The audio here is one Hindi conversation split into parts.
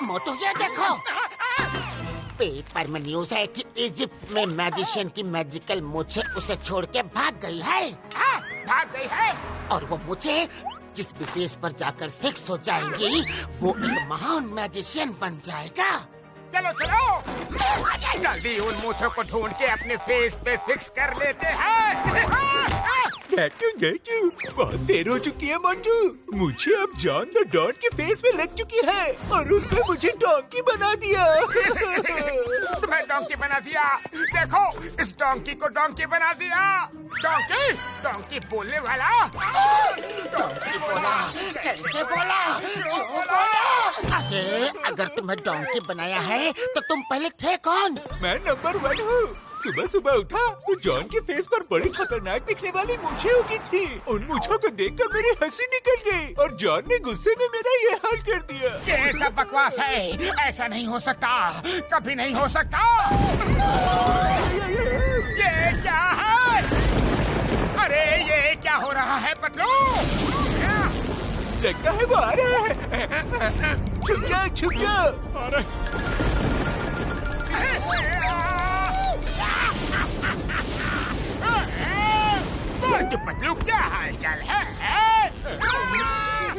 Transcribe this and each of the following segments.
मोटू ये देखो, पेपर में न्यूज है कि इजिप्ट में मैजिशियन की मैजिकल मूछें उसे छोड़ के भाग गई है। हाँ, भाग गई है। और वो मूछें जिस भी फेस पर जाकर फिक्स हो जाएंगी वो एक महान मैजिशियन बन जाएगा। चलो चलो, जल्दी उन मूछों को ढूंढ के अपने फेस पे फिक्स कर लेते हैं। बहुत देर हो चुकी है मोटू। मुझे अब जॉन द डॉन के फेस में लग चुकी है और उसने मुझे डोंकी बना दिया। तुम्हें डोंकी बना दिया? देखो, इस डोंकी को डोंकी बना दिया। डोंकी, डोंकी बोलने वाला। डोंकी बोला? कैसे बोला? क्यों बोला? अरे अगर तुम्हें डोंकी बनाया है तो तुम पहले थे कौन? मैं नंबर 1 हूँ। सुबह सुबह उठा तो जॉन के फेस पर बड़ी खतरनाक दिखने वाली मूछें उगी थी। उन मूछों को देखकर मेरी हंसी निकल गई और जॉन ने गुस्से में मेरा ये हाल कर दिया। ये सब बकवास है, ऐसा नहीं हो सकता, कभी नहीं हो सकता। ये क्या है? अरे ये क्या हो रहा है पतलू? लगता है वो आ रहा है। छुप जा, छुप जा। अरे मोटू पतलू, क्या हाल चाल है?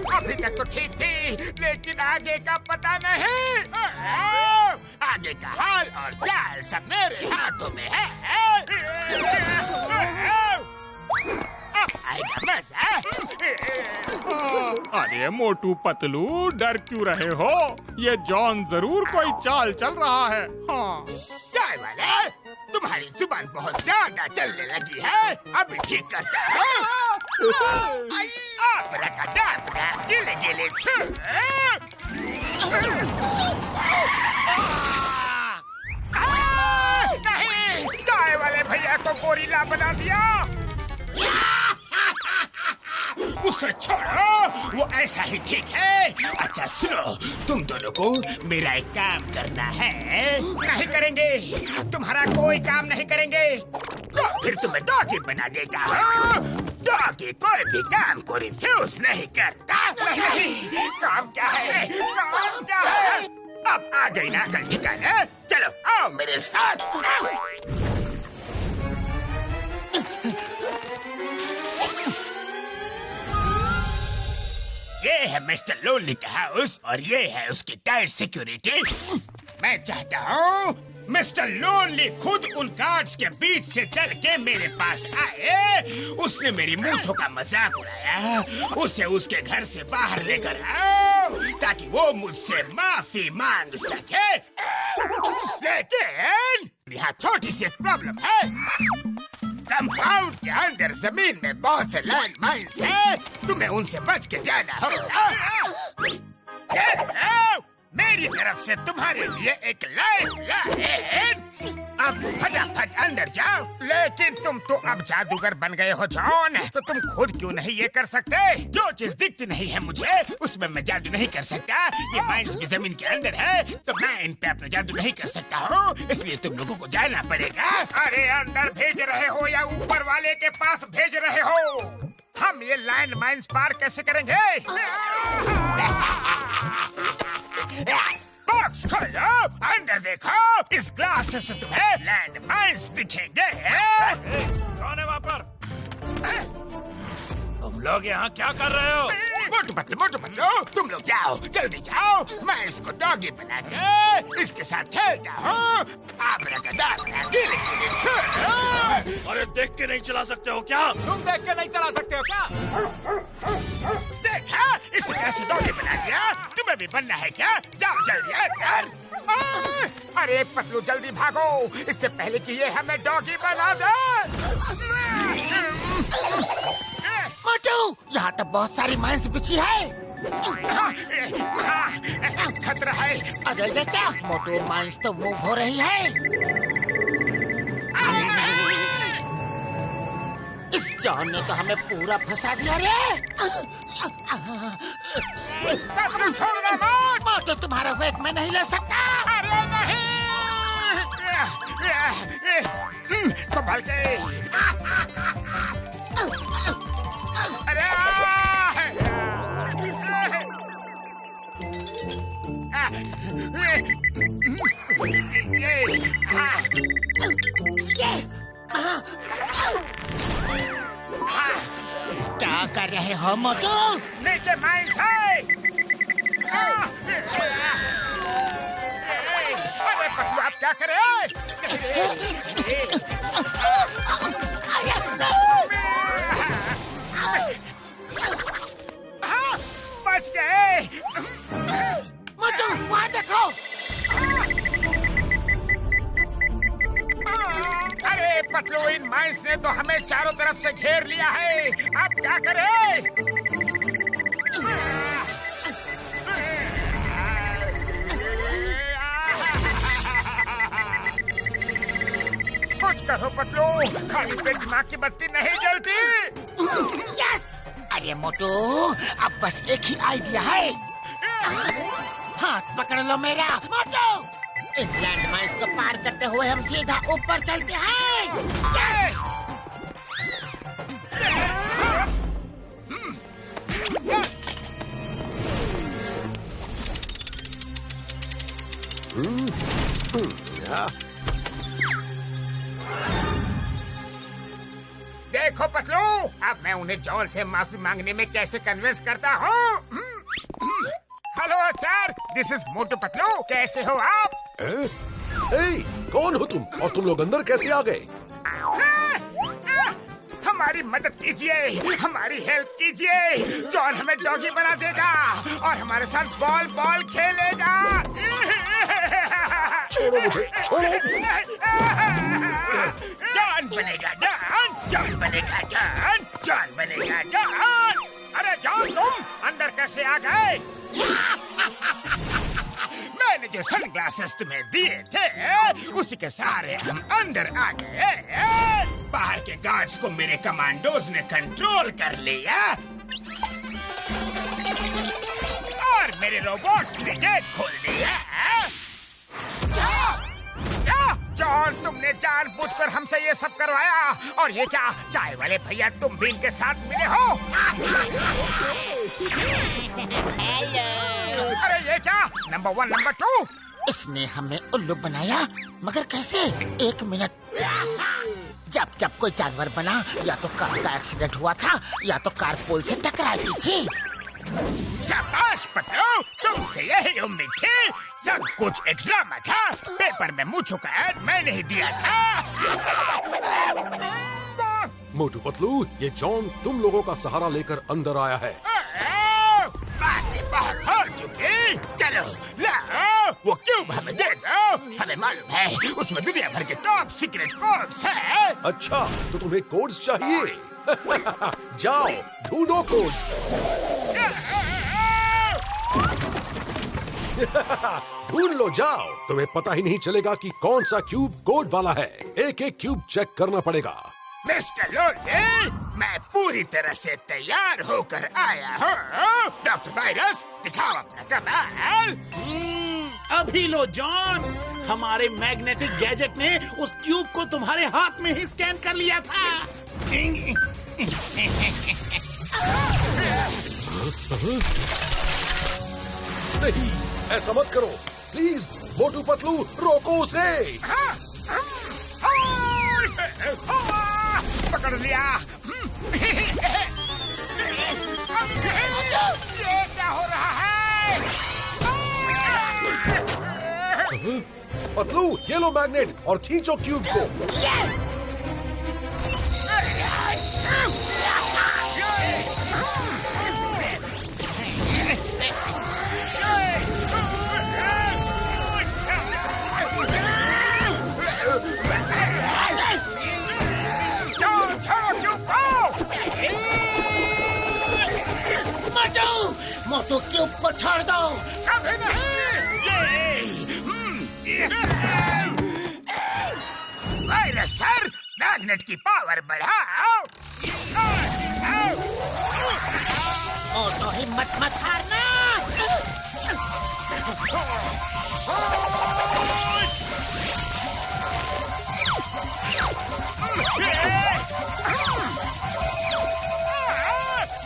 अभी तक तो ठीक थी, लेकिन आगे का पता नहीं। आगे का हाल और चाल सब मेरे हाथों में है। अब आएगा मजा। अरे मोटू पतलू, डर क्यों रहे हो? ये जॉन जरूर कोई चाल चल रहा है। हाँ। चाय वाले, तुम्हारी जुबान बहुत ज्यादा चलने लगी है, अभी ठीक करता है। गिले गिले नहीं, चाय वाले भैया को गोरिल्ला बना दिया। उसे छोड़ो, वो ऐसा ही ठीक है। अच्छा सुनो, तुम दोनों को मेरा एक काम करना है। नहीं करेंगे, तुम्हारा कोई काम नहीं करेंगे तो फिर तुम्हें डॉगी बना देगा। डॉगी कोई भी काम को रिफ्यूज नहीं करता। नहीं, काम क्या है? काम क्या है? अब आ गई ना अकल ठिकाने। चलो आओ मेरे साथ। ये है मिस्टर लोनली का हाउस और ये है उसकी टाइट सिक्योरिटी। मैं चाहता हूँ मिस्टर लोनली खुद उन गार्ड्स के बीच से चल के मेरे पास आए। उसने मेरी मूंछों का मजाक उड़ाया, उसे उसके घर से बाहर लेकर आओ ताकि वो मुझसे माफी मांग सके। लेकिन यहाँ छोटी सी प्रॉब्लम है। कंपाउंड के अंदर जमीन में बहुत से लैंड माइन्स हैं, तुम्हें उनसे बच के जाना होगा। मेरी तरफ से तुम्हारे लिए एक लाइफ लाइन। अब फटाफट अंदर जाओ। लेकिन तुम तो अब जादूगर बन गए हो जॉन, तो तुम खुद क्यों नहीं ये कर सकते? जो चीज दिखती नहीं है मुझे, उसमें मैं जादू नहीं कर सकता। ये माइंस की जमीन के अंदर है, तो मैं इन पे अपना जादू नहीं कर सकता हूँ, इसलिए तुम लोगों को जाना पड़ेगा। अरे अंदर भेज रहे हो या ऊपर वाले के पास भेज रहे हो? हम ये लैंड माइन्स पार कैसे करेंगे? बॉक्स खोलो, अंदर देखो। इस ग्लास से तुम्हें लैंड माइन्स दिखेंगे। कौन है वहाँ पर? तुम लोग यहाँ क्या कर रहे हो? मोटू पतलू, तुम लोग जाओ, जल्दी जाओ। मैं इसको डॉगी बना के इसके साथ खेलता हूँ। गिले गिले छोड़ो। अरे देख के नहीं चला सकते हो क्या? तुम देख के नहीं चला सकते हो क्या? देखा, इसे कैसे डॉगी बना दिया? तुम्हें भी बनना है क्या? जाओ जल्दी अंदर। अरे पतलू जल्दी भागो, इससे पहले कि ये हमें डॉगी बना दे। मोटू, यहाँ तो बहुत सारी माइंस बिछी है। खतरा है। अरे ये क्या? मोटू, माइंस तो मूव हो रही है। इस जॉन ने तो हमें पूरा फंसा दिया रे। छोड़ना मत। मोटू, तुम्हारा वेट मैं नहीं ले सकता। अरे नहीं, संभल के। अरे क्या कर रहे हो मोटू? नीचे माइंस है। अरे पतलू आप क्या करे? बच गए। मोटू वहाँ देखो। अरे पतलू इन माइंस ने तो हमें चारों तरफ से घेर लिया है। अब क्या करें? कुछ करो पतलू, खाली पेट दिमाग की बत्ती नहीं जलती। यस! अरे मोटू अब बस एक ही आइडिया है। हाथ पकड़ लो मेरा मोटू। इन लैंड माइंस को पार करते हुए हम सीधा ऊपर चलते हैं। यस! देखो पतलू, अब मैं उन्हें जॉन से माफी मांगने में कैसे कन्विंस करता हूँ। Hello sir, this is Motu Patlu. कैसे हो आप? कौन हो तुम और तुम लोग अंदर कैसे आ गए? हमारी मदद कीजिए, हमारी हेल्प कीजिए। जॉन हमें डॉगी बना देगा और हमारे साथ बॉल बॉल खेलेगा। छोड़ो मुझे, छोड़ो। जॉन बनेगा डॉन, जॉन बनेगा डॉन, जॉन बनेगा डॉन। अरे जॉन तुम अंदर कैसे आ गए? मैंने जो सनग्लासेस तुम्हें दिए थे उसी के सहारे हम अंदर आ गए। बाहर के गार्ड्स को मेरे कमांडोज ने कंट्रोल कर लिया और मेरे रोबोट्स ने गेट खोल दिया। क्या जॉन, तुमने जानबूझकर हमसे ये सब करवाया? और ये क्या चाय वाले भैया, तुम भी इनके साथ मिले हो? अरे ये क्या? Number 1 number 2? इसने हमें उल्लू बनाया, मगर कैसे? एक मिनट। जब कोई जानवर बना, या तो कार का एक्सीडेंट हुआ था या तो कार पोल से टकराई थी। शाबाश पतलू, तुमसे यही उम्मीद थी। सब कुछ एक ड्रामा था। पेपर में मूंछों का ऐड मैंने ही दिया था। मोटू पतलू, ये जॉन तुम लोगों का सहारा लेकर अंदर आया है। बातें बहुत हो चुकी। चलो लाओ वो क्यूब हमें दे दो। हमें मालूम है उसमें दुनिया भर के टॉप सीक्रेट कोड्स हैं। अच्छा, तो तुम्हें कोड्स चाहिए? जाओ ढूंढो कोड्स। ढूंढ लो, जाओ। तुम्हें पता ही नहीं चलेगा कि कौन सा क्यूब कोड वाला है। एक एक क्यूब चेक करना पड़ेगा। मिस्टर लोल्डी, मैं पूरी तरह से तैयार होकर आया हूँ। डॉक्टर वायरस, दिखाओ अपना कमाल। अभी लो जॉन, हमारे मैग्नेटिक गैजेट ने उस क्यूब को तुम्हारे हाथ में ही स्कैन कर लिया था। नहीं, ऐसा मत करो प्लीज। मोटू पतलू, रोको उसे। पकड़ लिया। ये क्या हो रहा है? पतलू, ये लो मैग्नेट और खींचो क्यूब को। मोटू क्यूब को छोड़ दो। कभी नहीं। वायरस सर, मैग्नेट की पावर बढ़ाओ। मोटू हिम्मत मत हारना।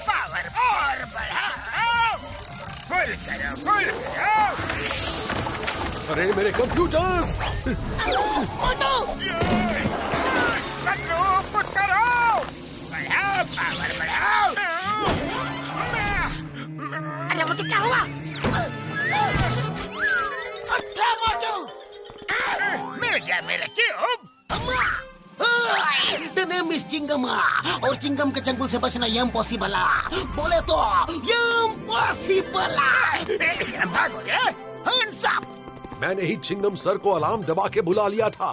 पावर और बढ़ाओ। फुल करो, फुल करो। अरे मेरे कंप्यूटर्स! मोटू पतलू कुछ करो, बढ़ाओ पावर बढ़ाओ। अरे मोटू क्या हुआ? अच्छा मोटू मिल गया मेरा क्यूब। तेने मिस चिंगम और चिंगम के चंगुल से बचना इम्पॉसिबल बोले तो इम्पॉसिबल। भागो रे। Hands up. मैंने ही चिंगम सर को अलार्म दबा के बुला लिया था।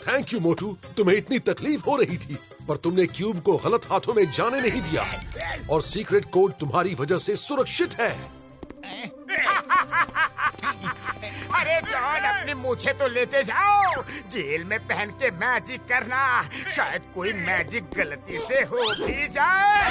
थैंक यू मोटू, तुम्हें इतनी तकलीफ हो रही थी पर तुमने क्यूब को गलत हाथों में जाने नहीं दिया और सीक्रेट कोड तुम्हारी वजह से सुरक्षित है। अरे जॉन अपनी मूछें तो लेते जाओ। जेल में पहन के मैजिक करना, शायद कोई मैजिक गलती से हो भी जाए।